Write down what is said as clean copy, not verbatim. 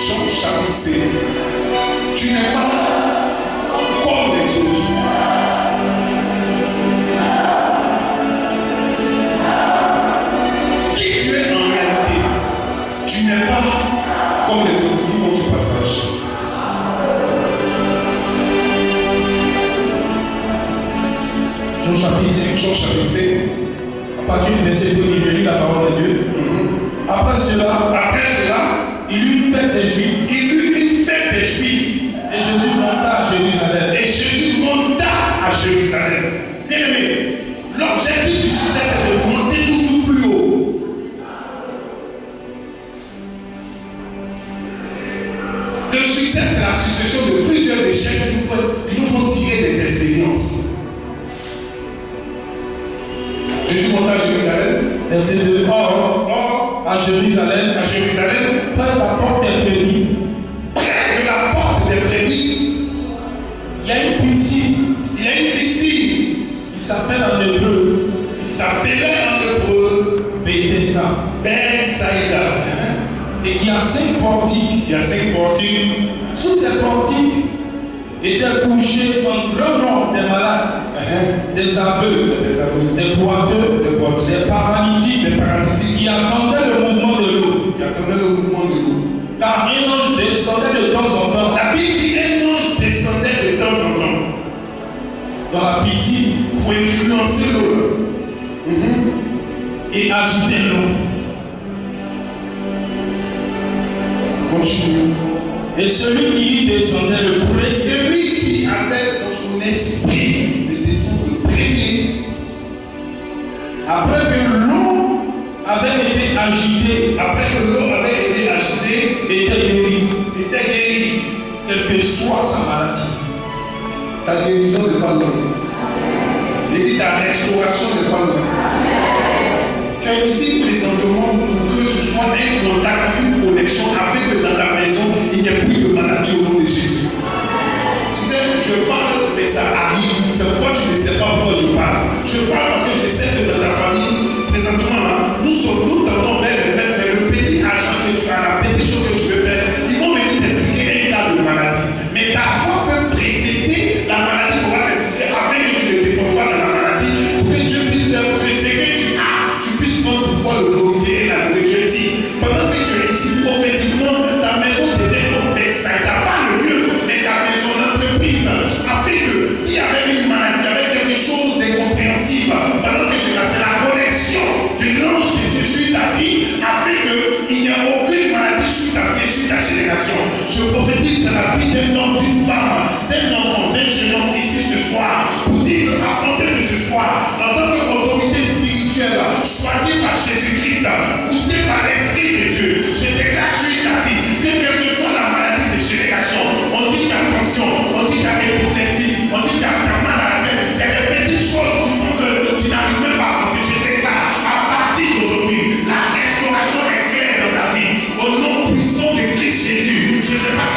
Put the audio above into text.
Jean chapitre 5. Tu n'es pas comme les autres. Qui tu es en réalité? Tu n'es pas comme les autres. Dis-moi ce passage. Jean chapitre 5. Jean chapitre 5. À partir du verset 2, il lit la parole de Dieu. Après cela, il eut une fête des Juifs. Et Jésus monta à Jérusalem. Bien aimé, l'objectif du succès, c'est de monter toujours plus haut. Le succès, c'est la succession de plusieurs échecs qui nous font tirer des expériences. Jésus monta à Jérusalem. Verset 2. Or, à Jérusalem, près de la porte des brebis, il y a une piscine. Qui s'appelle en hébreu. Bethesda. Bethsaïda. Et qui a 5 portiques. Sous ces portiques étaient couchés un grand nombre de malades, des aveugles, des boiteux, des paralytiques, qui attendaient le mouvement de l'eau. Car un ange descendait de temps en temps. La Bible dit un ange descendait de temps en temps dans la piscine pour influencer l'eau et agiter l'eau. Continue. Et celui qui y descendait le premier, celui qui avait dans son esprit le descendre le premier, après que l'eau avait été agitée, était guéri. Quelle que soit sa maladie. Ta guérison n'est pas loin. Et dit ta restauration n'est pas loin. Tu es ici présentement pour que ce soit un contact, une connexion, afin que dans ta maison, il n'y ait plus de maladie au nom de Jésus. Tu sais, je parle, mais ça arrive. C'est pourquoi tu ne sais pas pourquoi je parle. Je parle parce que je sais que dans ta famille, présentement, nous tendons vers le fait, mais le petit argent que tu as, la petite chose que tu veux faire, ils vont venir t'expliquer un tas de maladies. Mais ta foi peut précéder la maladie qu'on va t'expliquer afin que tu ne déposes pas dans la maladie, pour que Dieu puisse faire que ce que tu as, tu puisses prendre pour pouvoir le glorifier et l'adorer. Je dis, pendant que tu es ici prophétiquement, ta maison devient comme Bethsaïda, pas le lieu, mais ta maison, l'entreprise, afin que s'il y avait une maladie, il y avait quelque chose d'incompréhensible, pendant que tu as, c'est la connexion de l'ange de Dieu sur ta vie, afin qu'il n'y ait aucune maladie sur ta vie, sur ta génération. Je prophétise dans la vie d'un homme, d'une femme, d'un enfant, d'un jeune homme ici ce soir, pour dire à compter de ce soir, en tant qu'autorité spirituelle, choisie par Jésus-Christ, poussée par l'Esprit de Dieu, je déclare sur ta vie que quelle que soit la maladie de génération, on dit qu'il y a tension, on dit qu'il y a hypocrisie, on dit qu'il y a mal à la tête, il y a des petites choses qui font que tu n'arrives même pas à penser. Je déclare à partir d'aujourd'hui, la restauration est claire dans ta vie, au nom puissant de Christ Jésus. Je ne sais pas